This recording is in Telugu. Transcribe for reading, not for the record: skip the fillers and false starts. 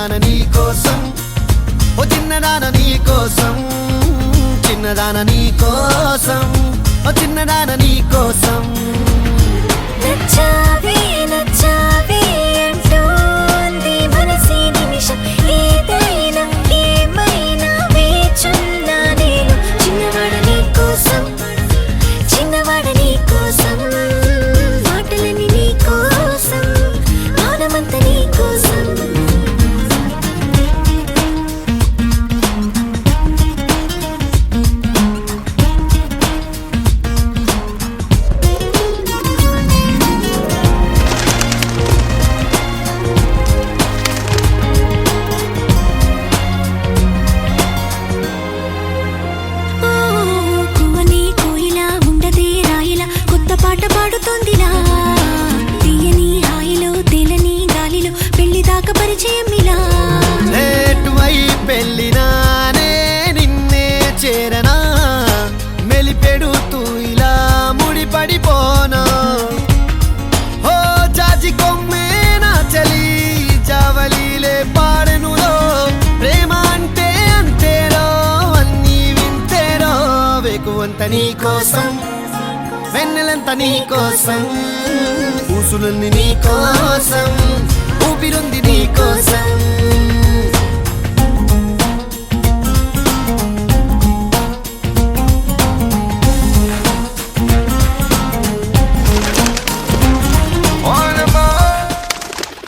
చిన్నదాన నీ కోసం, ఓ చిన్నదాన నీ కోసం, చిన్నదాన నీ కోసం, ఓ చిన్నదాన నీ కోసం. నచ్చావే నచ్చావే అంటోంది మనసే నిమిషం, ఏదైనా ఏమైనా వేచున్నా నేను. చిన్నవాడ నీ కోసం, చిన్నవాడ నీ కోసం, మాటలన్నీ నీ కోసం, మౌనమంతా నీ కోసం. పాట పాడుతోందిలా తీయని హాయిలో తేలని గాలిలో పెళ్లి దాకా పరిచయం ఇలా. లేటువై పెళ్ళినానే నిన్నే చేరనా, మెలిపెడుతూ ఇలా ముడిపడిపోనా. ఓ జాజి కొమ్మే నా చలి జావలీలే పాడెనులో, ప్రేమ అంటే అంతేరో అన్నీ వింతేరో. వేకువంత నీ కోసం, వెన్నెలంత నీ కోసం, ఊసులన్నీ నీ కోసం, ఊపిరుంది నీ కోసం.